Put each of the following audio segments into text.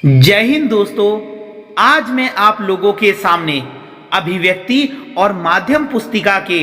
जय हिंद दोस्तों। आज मैं आप लोगों के सामने अभिव्यक्ति और माध्यम पुस्तिका के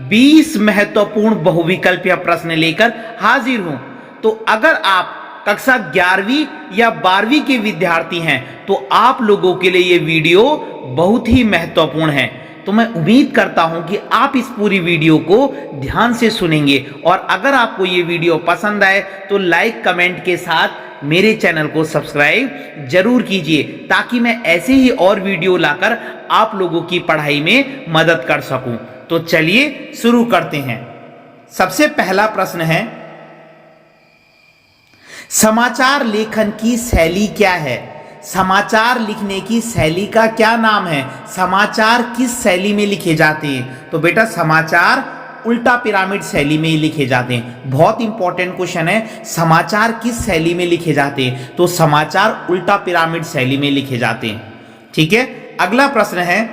20 महत्वपूर्ण बहुविकल्पीय प्रश्न लेकर हाजिर हूं। तो अगर आप कक्षा 11वीं या 12वीं के विद्यार्थी हैं तो आप लोगों के लिए ये वीडियो बहुत ही महत्वपूर्ण है। तो मैं उम्मीद करता हूं कि आप इस पूरी वीडियो को ध्यान से सुनेंगे और अगर आपको ये वीडियो पसंद आए तो लाइक कमेंट के साथ मेरे चैनल को सब्सक्राइब जरूर कीजिए ताकि मैं ऐसे ही और वीडियो लाकर आप लोगों की पढ़ाई में मदद कर सकूं। तो चलिए शुरू करते हैं। सबसे पहला प्रश्न है, समाचार लेखन की शैली क्या है? समाचार लिखने की शैली का क्या नाम है? समाचार किस शैली में लिखे जाते हैं? तो बेटा समाचार उल्टा पिरामिड शैली में ही लिखे जाते हैं। बहुत इंपॉर्टेंट क्वेश्चन है, समाचार किस शैली में लिखे जाते हैं? तो समाचार उल्टा पिरामिड शैली में लिखे जाते हैं। ठीक है, अगला प्रश्न है,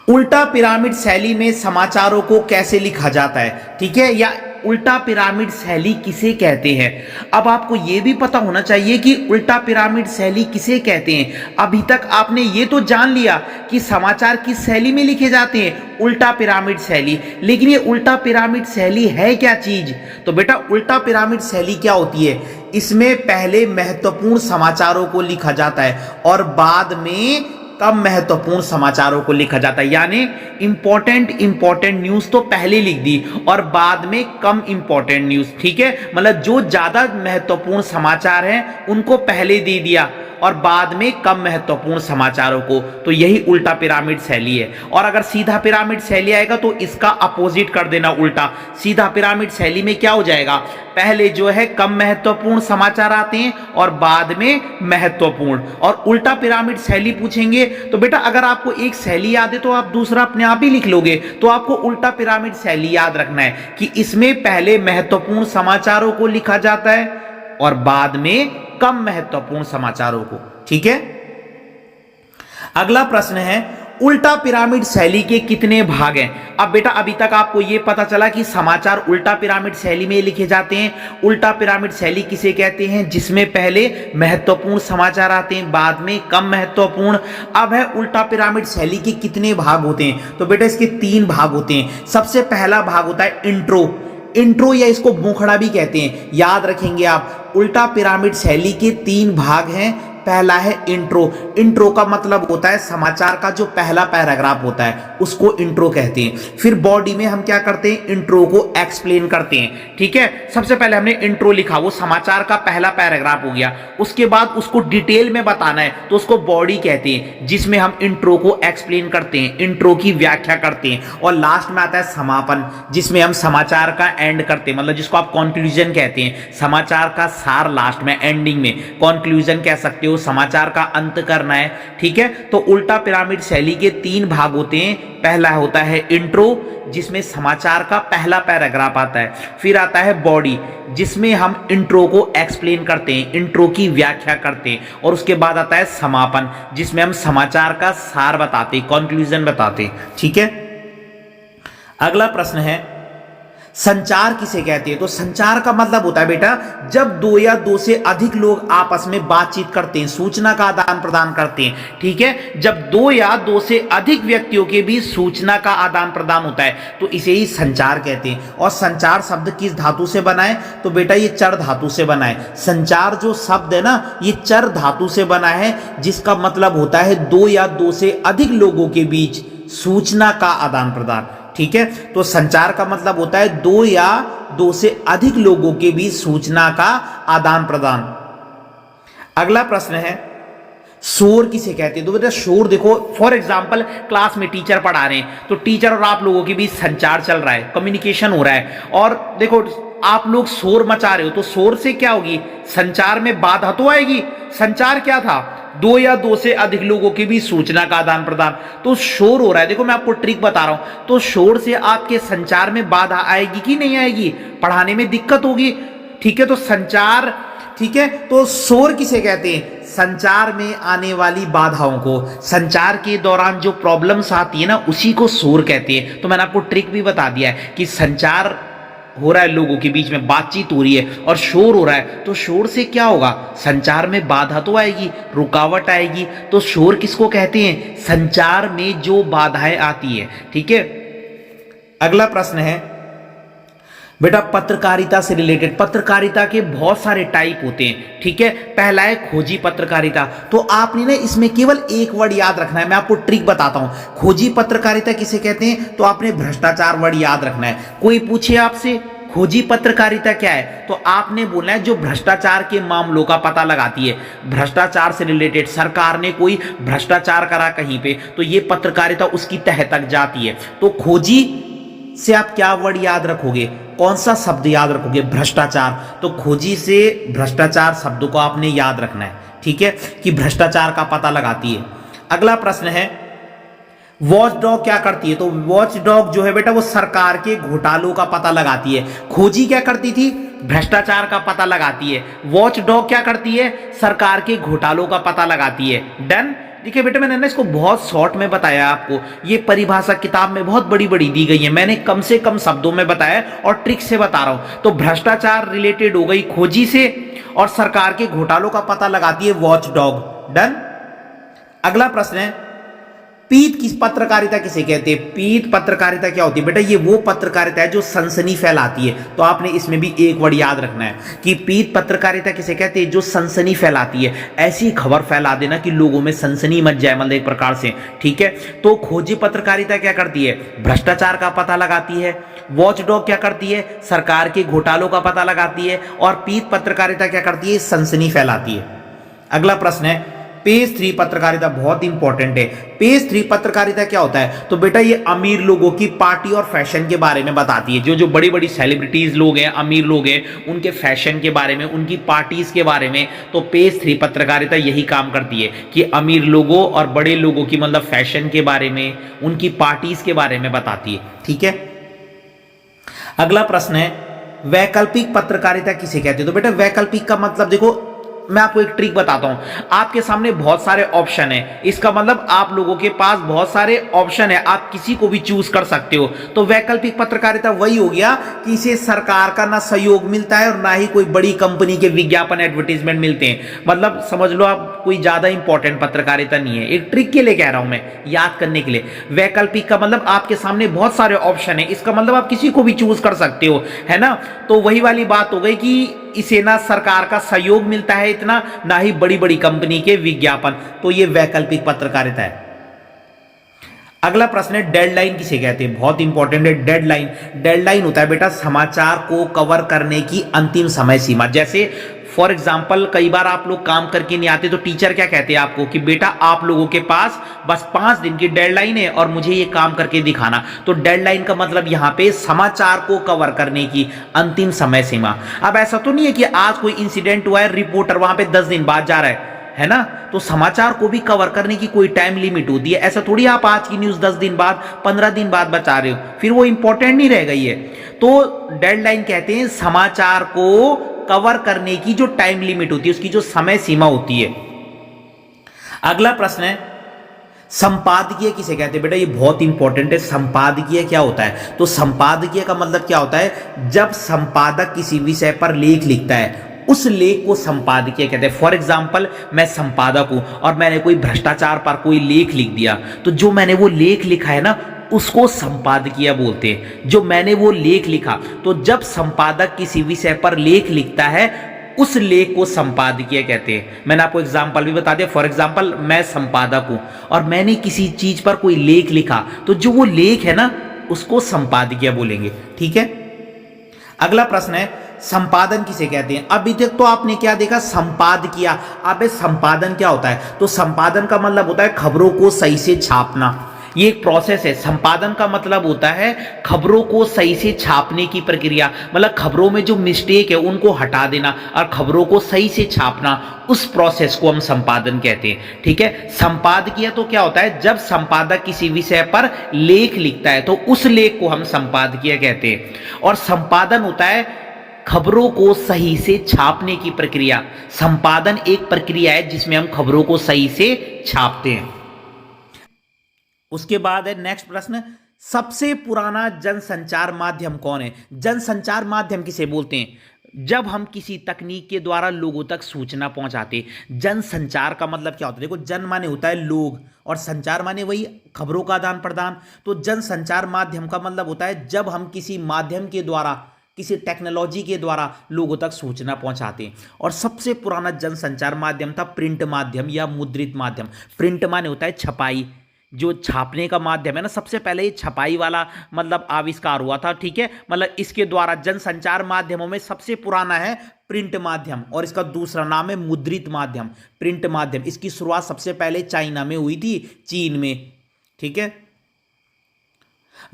उल्टा पिरामिड शैली में समाचारों को कैसे लिखा जाता है? ठीक है, या उल्टा पिरामिड शैली किसे कहते हैं? अब आपको यह भी पता होना चाहिए कि उल्टा पिरामिड शैली किसे कहते हैं। अभी तक आपने ये तो जान लिया कि समाचार किस शैली में लिखे जाते हैं, उल्टा पिरामिड शैली, लेकिन ये उल्टा पिरामिड शैली है क्या चीज? तो बेटा उल्टा पिरामिड शैली क्या होती है? इसमें पहले महत्वपूर्ण समाचारों को लिखा जाता है और बाद में कम महत्वपूर्ण समाचारों को लिखा जाता है। यानी इंपॉर्टेंट न्यूज तो पहले लिख दी और बाद में कम इंपॉर्टेंट न्यूज। ठीक है, मतलब जो ज्यादा महत्वपूर्ण समाचार हैं उनको पहले दे दिया और बाद में कम महत्वपूर्ण समाचारों को। तो यही उल्टा पिरामिड शैली है। और अगर सीधा पिरामिड शैली आएगा तो इसका अपोजिट कर देना, उल्टा। सीधा पिरामिड शैली में क्या हो जाएगा, पहले जो है कम महत्वपूर्ण समाचार आते हैं और बाद में महत्वपूर्ण। और उल्टा पिरामिड शैली पूछेंगे तो बेटा अगर आपको एक शैली याद है तो आप दूसरा अपने आप ही लिख लोगे। तो आपको उल्टा पिरामिड शैली याद रखना है कि इसमें पहले महत्वपूर्ण समाचारों को लिखा जाता है और बाद में कम महत्वपूर्ण समाचारों को। ठीक है, अगला प्रश्न है, उल्टा पिरामिड शैली के कितने भाग हैं? अब बेटा अभी तक आपको यह पता चला कि समाचार उल्टा पिरामिड शैली में लिखे जाते हैं। उल्टा पिरामिड शैली किसे कहते हैं? जिसमें पहले महत्वपूर्ण समाचार आते हैं, बाद में कम महत्वपूर्ण। अब है उल्टा पिरामिड शैली के कितने भाग होते हैं? तो बेटा इसके 3 भाग होते हैं। सबसे पहला भाग होता है इंट्रो या इसको मुखड़ा भी कहते हैं। याद रखेंगे आप, उल्टा पिरामिड शैली के 3 भाग हैं। पहला है इंट्रो का मतलब होता है समाचार का जो पहला पैराग्राफ होता है उसको इंट्रो कहते हैं। फिर बॉडी में हम क्या करते हैं, इंट्रो को एक्सप्लेन करते हैं। ठीक है, सबसे पहले हमने इंट्रो लिखा, वो समाचार का पहला पैराग्राफ हो गया। उसके बाद उसको डिटेल में बताना है तो उसको बॉडी कहते हैं, जिसमें हम इंट्रो को एक्सप्लेन करते हैं, इंट्रो की व्याख्या करते हैं। और लास्ट में आता है समापन, जिसमें हम समाचार का एंड करते हैं, मतलब जिसको आप कंक्लूजन कहते हैं। समाचार का सार लास्ट में, एंडिंग में कंक्लूजन कह सकते हो, समाचार का अंत करना है। ठीक है, तो उल्टा पिरामिड शैली के 3 भाग होते हैं। पहला होता है इंट्रो, जिसमें समाचार का पहला पैराग्राफ आता है। फिर आता है बॉडी, जिसमें हम इंट्रो को एक्सप्लेन करते हैं, इंट्रो की व्याख्या करते हैं। और उसके बाद आता है समापन, जिसमें हम समाचार का सार बताते हैं, कंक्लूजन बताते हैं। ठीक है, अगला प्रश्न है, संचार किसे कहते हैं? तो संचार का मतलब होता है बेटा जब 2 या 2 से अधिक लोग आपस में बातचीत करते हैं, सूचना का आदान प्रदान करते हैं। ठीक है, जब 2 या 2 से अधिक व्यक्तियों के बीच सूचना का आदान प्रदान होता है तो इसे ही संचार कहते हैं। और संचार शब्द किस धातु से बना है? तो बेटा ये चर धातु से बना है। संचार जो शब्द है ना, ये चर धातु से बना है, जिसका मतलब होता है 2 या 2 से अधिक लोगों के बीच सूचना का आदान प्रदान। ठीक है, तो संचार का मतलब होता है 2 या 2 से अधिक लोगों के बीच सूचना का आदान प्रदान। अगला प्रश्न है, शोर किसे कहते हैं? तो बेटा शोर देखो, फॉर एग्जाम्पल क्लास में टीचर पढ़ा रहे हैं तो टीचर और आप लोगों के बीच संचार चल रहा है, कम्युनिकेशन हो रहा है, और देखो आप लोग शोर मचा रहे हो तो शोर से क्या होगी, संचार में बाधा तो आएगी। संचार क्या था, 2 या 2 से अधिक लोगों के बीच सूचना का आदान प्रदान, तो शोर हो रहा है। देखो मैं आपको ट्रिक बता रहा हूं, तो शोर से आपके संचार में बाधा आएगी कि नहीं आएगी, पढ़ाने में दिक्कत होगी। ठीक है, तो संचार, ठीक है, तो शोर किसे कहते हैं? संचार में आने वाली बाधाओं को, संचार के दौरान जो प्रॉब्लम्स आती है ना, उसी को शोर कहते हैं। तो मैंने आपको ट्रिक भी बता दिया है कि संचार हो रहा है, लोगों के बीच में बातचीत हो रही है और शोर हो रहा है, तो शोर से क्या होगा, संचार में बाधा तो आएगी, रुकावट आएगी। तो शोर किसको कहते हैं, संचार में जो बाधाएं आती है। ठीक है, अगला प्रश्न है बेटा पत्रकारिता से रिलेटेड। पत्रकारिता के बहुत सारे टाइप होते हैं। ठीक है, पहला है खोजी पत्रकारिता। तो आपने ना इसमें केवल एक वर्ड याद रखना है, मैं आपको ट्रिक बताता हूं। खोजी पत्रकारिता किसे कहते हैं, तो आपने भ्रष्टाचार वर्ड याद रखना है। कोई पूछे आपसे खोजी पत्रकारिता क्या है, तो आपने बोलना है जो भ्रष्टाचार के मामलों का पता लगाती है। भ्रष्टाचार से रिलेटेड, सरकार ने कोई भ्रष्टाचार करा कहीं पे, तो ये पत्रकारिता उसकी तह तक जाती है। तो खोजी से आप क्या वर्ड याद रखोगे, कौन सा शब्द याद रखोगे, भ्रष्टाचार। तो खोजी से भ्रष्टाचार शब्द को आपने याद रखना है। ठीक है, कि भ्रष्टाचार का पता लगाती है। अगला प्रश्न है वॉच डॉग क्या करती है, तो वॉच डॉग जो है बेटा वो सरकार के घोटालों का पता लगाती है। खोजी क्या करती थी, भ्रष्टाचार का पता लगाती है। वॉच डॉग क्या करती है, सरकार के घोटालों का पता लगाती है। डन। देखिए बेटा मैंने ना इसको बहुत शॉर्ट में बताया आपको, ये परिभाषा किताब में बहुत बड़ी बड़ी दी गई है, मैंने कम से कम शब्दों में बताया और ट्रिक से बता रहा हूं। तो भ्रष्टाचार रिलेटेड हो गई खोजी से, और सरकार के घोटालों का पता लगाती है वॉच डॉग। डन। अगला प्रश्न है पीत किस पत्रकारिता किसे कहते हैं। पीत पत्रकारिता क्या होती है बेटा, ये वो पत्रकारिता है जो सनसनी फैलाती है। तो आपने इसमें भी एक वर्ड याद रखना है कि पीत पत्रकारिता किसे कहते हैं, जो सनसनी फैलाती है। ऐसी खबर फैला देना कि लोगों में सनसनी मच जाए, मतलब एक प्रकार से। ठीक है, तो खोजी पत्रकारिता क्या करती है, भ्रष्टाचार का पता लगाती है। वॉच डॉग क्या करती है, सरकार के घोटालों का पता लगाती है। और पीत पत्रकारिता क्या करती है, सनसनी फैलाती है। अगला प्रश्न है पेज 3 पत्रकारिता, बहुत इंपॉर्टेंट है। पेज 3 पत्रकारिता क्या होता है, तो बेटा ये अमीर लोगों की पार्टी और फैशन के बारे में बताती है। जो जो बड़ी बड़ी सेलिब्रिटीज लोग हैं, अमीर लोग हैं, उनके फैशन के बारे में, उनकी पार्टीज के बारे में। तो पेज 3 पत्रकारिता यही काम करती है कि अमीर लोगों और बड़े लोगों की मतलब फैशन के बारे में, उनकी पार्टीज के बारे में बताती है। ठीक है, अगला प्रश्न है वैकल्पिक पत्रकारिता किसे कहते हैं। तो बेटा वैकल्पिक का मतलब देखो, मैं आपको एक ट्रिक बताता हूं। आपके सामने बहुत सारे ऑप्शन है, इसका मतलब आप लोगों के पास बहुत सारे ऑप्शन है, आप किसी को भी चूज कर सकते हो। तो वैकल्पिक पत्रकारिता वही हो गया कि इसे सरकार का ना सहयोग मिलता है और ना ही कोई बड़ी कंपनी के विज्ञापन एडवर्टीजमेंट मिलते हैं। मतलब समझ लो आप कोई ज्यादा इंपॉर्टेंट पत्रकारिता नहीं है, एक ट्रिक के लिए कह रहा हूं मैं, याद करने के लिए। वैकल्पिक का मतलब आपके सामने बहुत सारे ऑप्शन है, इसका मतलब आप किसी को भी चूज कर सकते हो, है ना। तो वही वाली बात हो गई कि इसे ना सरकार का सहयोग मिलता है इतना, ना ही बड़ी बड़ी कंपनी के विज्ञापन। तो ये वैकल्पिक पत्रकारिता है। अगला प्रश्न है डेडलाइन किसे कहते हैं, बहुत इंपॉर्टेंट है डेडलाइन। डेडलाइन होता है बेटा समाचार को कवर करने की अंतिम समय सीमा। जैसे फॉर एग्जाम्पल कई बार आप लोग काम करके नहीं आते, तो टीचर क्या कहते हैं आपको कि बेटा आप लोगों के पास बस 5 दिन की डेडलाइन है और मुझे ये काम करके दिखाना। तो डेडलाइन का मतलब यहां पे समाचार को कवर करने की अंतिम समय सीमा। अब ऐसा तो नहीं है कि आज कोई इंसिडेंट हुआ है, रिपोर्टर वहां पे 10 दिन बाद जा रहा है ना। तो समाचार को भी कवर करने की कोई टाइम लिमिट होती है। ऐसा थोड़ी आप आज की न्यूज 10 दिन बाद, 15 दिन बाद बता रहे हो, फिर वो इंपॉर्टेंट नहीं रह गई है। तो डेडलाइन कहते हैं समाचार को कवर करने की जो टाइम लिमिट होती है, उसकी जो समय सीमा होती है। अगला प्रश्न है संपादकीय किसे कहते हैं। बेटा ये बहुत इंपॉर्टेंट है, संपादकीय क्या होता है। तो संपादकीय का मतलब क्या होता है, जब संपादक किसी विषय पर लेख लिखता है उस लेख को संपादकीय कहते हैं। फॉर एग्जाम्पल मैं संपादक हूं और मैंने कोई भ्रष्टाचार पर कोई लेख लिख दिया, तो जो मैंने वो लेख लिखा है ना उसको संपादकीय बोलते हैं। जो मैंने वो लेख लिखा, तो जब संपादक किसी विषय पर लेख लिखता है उस लेख को संपादकीय कहते हैं। मैंने आपको एग्जाम्पल भी बता दिया। फॉर एग्जाम्पल मैं संपादक हूं और मैंने किसी चीज पर कोई लेख लिखा, तो जो वो लेख है ना उसको संपादकीय बोलेंगे। ठीक है, अगला प्रश्न है संपादन किसे कहते हैं। अभी तक तो आपने क्या देखा, संपादकीय। अब संपादन क्या होता है, तो संपादन का मतलब होता है खबरों को सही से छापना। ये एक प्रोसेस है। संपादन का मतलब होता है खबरों को सही से छापने की प्रक्रिया, मतलब खबरों में जो मिस्टेक है उनको हटा देना और खबरों को सही से छापना, उस प्रोसेस को हम संपादन कहते हैं। ठीक है, संपादकीय तो क्या होता है, जब संपादक किसी विषय पर लेख लिखता है तो उस लेख को हम संपादकीय कहते हैं। और संपादन होता है खबरों को सही से छापने की प्रक्रिया। संपादन एक प्रक्रिया है जिसमें हम खबरों को सही से छापते हैं। उसके बाद है नेक्स्ट प्रश्न सबसे पुराना जनसंचार माध्यम कौन है? जनसंचार माध्यम किसे बोलते हैं? जब हम किसी तकनीक के द्वारा लोगों तक सूचना पहुंचाते। जनसंचार का मतलब क्या होता है? देखो, जन माने होता है लोग और संचार माने वही खबरों का आदान प्रदान। तो जनसंचार माध्यम का मतलब होता है जब हम किसी माध्यम के द्वारा, किसी टेक्नोलॉजी के द्वारा लोगों तक सूचना पहुंचाते हैं। और सबसे पुराना जनसंचार माध्यम था प्रिंट माध्यम या मुद्रित माध्यम। प्रिंट माने होता है छपाई, जो छापने का माध्यम है ना, सबसे पहले ये छपाई वाला मतलब आविष्कार हुआ था। ठीक है, मतलब इसके द्वारा जनसंचार माध्यमों में सबसे पुराना है प्रिंट माध्यम और इसका दूसरा नाम है मुद्रित माध्यम। प्रिंट माध्यम, इसकी शुरुआत सबसे पहले चाइना में हुई थी, चीन में। ठीक है,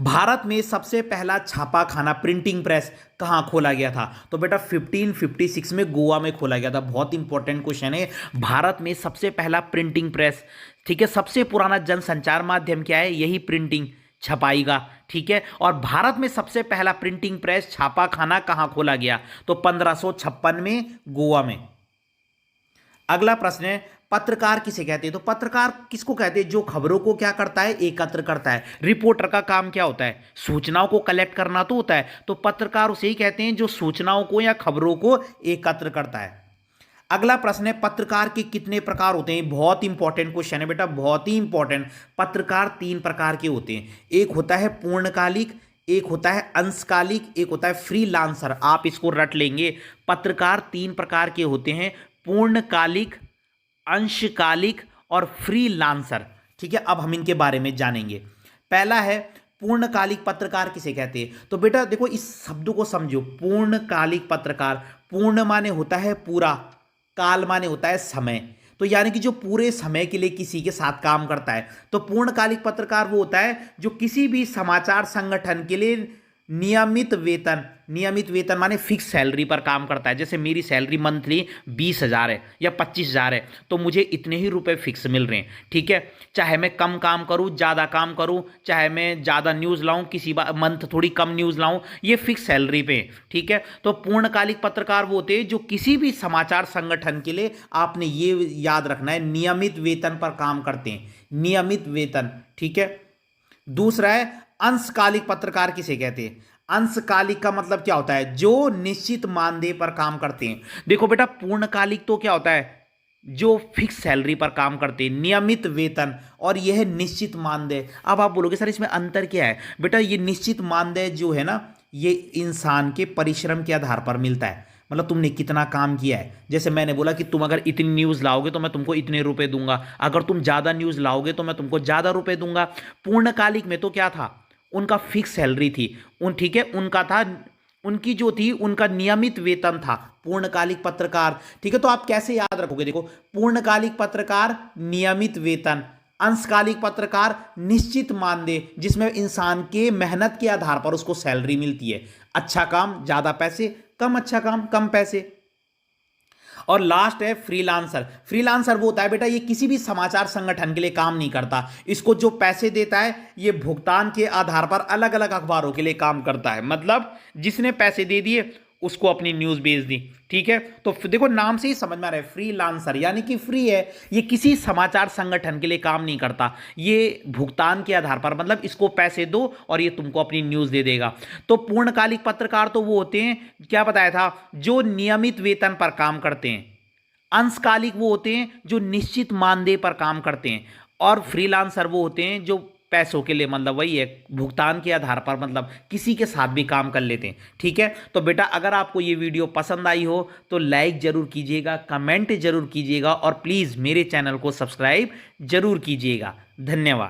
भारत में सबसे पहला छापाखाना प्रिंटिंग प्रेस कहां खोला गया था? तो बेटा 1556 में गोवा में खोला गया था। बहुत इंपॉर्टेंट क्वेश्चन है। भारत में सबसे पहला प्रिंटिंग प्रेस, ठीक है, सबसे पुराना जनसंचार माध्यम क्या है? यही प्रिंटिंग, छपाई का। ठीक है, और भारत में सबसे पहला प्रिंटिंग प्रेस छापाखाना कहां खोला गया? तो 1556 में गोवा में। अगला प्रश्न है, पत्रकार किसे कहते हैं? तो पत्रकार किसको कहते हैं? जो खबरों को क्या करता है? एकत्र करता है। रिपोर्टर का काम क्या होता है? सूचनाओं को कलेक्ट करना तो होता है। तो पत्रकार उसे ही कहते हैं जो सूचनाओं को या खबरों को एकत्र करता है। अगला प्रश्न है, पत्रकार के कितने प्रकार होते हैं? बहुत इंपॉर्टेंट क्वेश्चन है बेटा, बहुत ही इंपॉर्टेंट। पत्रकार 3 प्रकार के होते हैं। एक होता है पूर्णकालिक, एक होता है अंशकालिक, एक होता है फ्रीलांसर। आप इसको रट लेंगे। पत्रकार 3 प्रकार के होते हैं, पूर्णकालिक, अंशकालिक और फ्रीलांसर। ठीक है, अब हम इनके बारे में जानेंगे। पहला है पूर्णकालिक पत्रकार किसे कहते हैं? तो बेटा देखो, इस शब्द को समझो। पूर्णकालिक पत्रकार, पूर्ण माने होता है पूरा, काल माने होता है समय। तो यानी कि जो पूरे समय के लिए किसी के साथ काम करता है। तो पूर्णकालिक पत्रकार वो होता है जो किसी भी समाचार संगठन के लिए नियमित वेतन, नियमित वेतन माने फिक्स सैलरी पर काम करता है। जैसे मेरी सैलरी मंथली 20,000 है या 25,000 है, तो मुझे इतने ही रुपए फिक्स मिल रहे हैं। ठीक है, चाहे मैं कम काम करूं, ज़्यादा काम करूं, चाहे मैं ज़्यादा न्यूज़ लाऊं, किसी मंथ थोड़ी कम न्यूज़ लाऊं, ये फिक्स सैलरी पे। ठीक है, तो पूर्णकालिक पत्रकार वो होते हैं जो किसी भी समाचार संगठन के लिए, आपने ये याद रखना है, नियमित वेतन पर काम करते हैं। नियमित वेतन। ठीक है, दूसरा है अंशकालिक पत्रकार किसे कहते हैं? अंशकालिक का मतलब क्या होता है? जो निश्चित मानदेय पर काम करते हैं। देखो बेटा, पूर्णकालिक तो क्या होता है? जो फिक्स सैलरी पर काम करते हैं, नियमित वेतन, और यह निश्चित मानदेय। अब आप बोलोगे सर इसमें अंतर क्या है? बेटा ये निश्चित मानदेय जो है ना, ये इंसान के परिश्रम के आधार पर मिलता है। मतलब तुमने कितना काम किया है। जैसे मैंने बोला कि तुम अगर इतनी न्यूज़ लाओगे तो मैं तुमको इतने रुपए दूंगा, अगर तुम ज़्यादा न्यूज़ लाओगे तो मैं तुमको ज़्यादा रुपए दूंगा। पूर्णकालिक में तो क्या था? उनका फिक्स सैलरी थी। ठीक है, उनका था, उनकी जो थी उनका नियमित वेतन था। पूर्णकालिक पत्रकार। ठीक है, तो आप कैसे याद रखोगे? देखो, पूर्णकालिक पत्रकार नियमित वेतन, अंशकालिक पत्रकार निश्चित मानदेय, जिसमें इंसान के मेहनत के आधार पर उसको सैलरी मिलती है। अच्छा काम ज्यादा पैसे, कम अच्छा काम कम पैसे। और लास्ट है फ्रीलांसर। फ्रीलांसर वो होता है बेटा, ये किसी भी समाचार संगठन के लिए काम नहीं करता। इसको जो पैसे देता है ये भुगतान के आधार पर अलग अलग अखबारों के लिए काम करता है। मतलब जिसने पैसे दे दिए उसको अपनी न्यूज़ भेज दी। ठीक है, तो देखो नाम से ही समझ में आ रहा है, फ्रीलांसर यानी कि फ्री है। ये किसी समाचार संगठन के लिए काम नहीं करता, ये भुगतान के आधार पर, मतलब इसको पैसे दो और ये तुमको अपनी न्यूज़ दे देगा। तो पूर्णकालिक पत्रकार तो वो होते हैं, क्या बताया था, जो नियमित वेतन पर काम करते हैं। अंशकालिक वो होते हैं जो निश्चित मानदेय पर काम करते हैं। और फ्रीलांसर वो होते हैं जो पैसों के लिए, मतलब वही है, भुगतान के आधार पर, मतलब किसी के साथ भी काम कर लेते हैं। ठीक है, तो बेटा अगर आपको ये वीडियो पसंद आई हो तो लाइक जरूर कीजिएगा, कमेंट जरूर कीजिएगा और प्लीज़ मेरे चैनल को सब्सक्राइब जरूर कीजिएगा। धन्यवाद।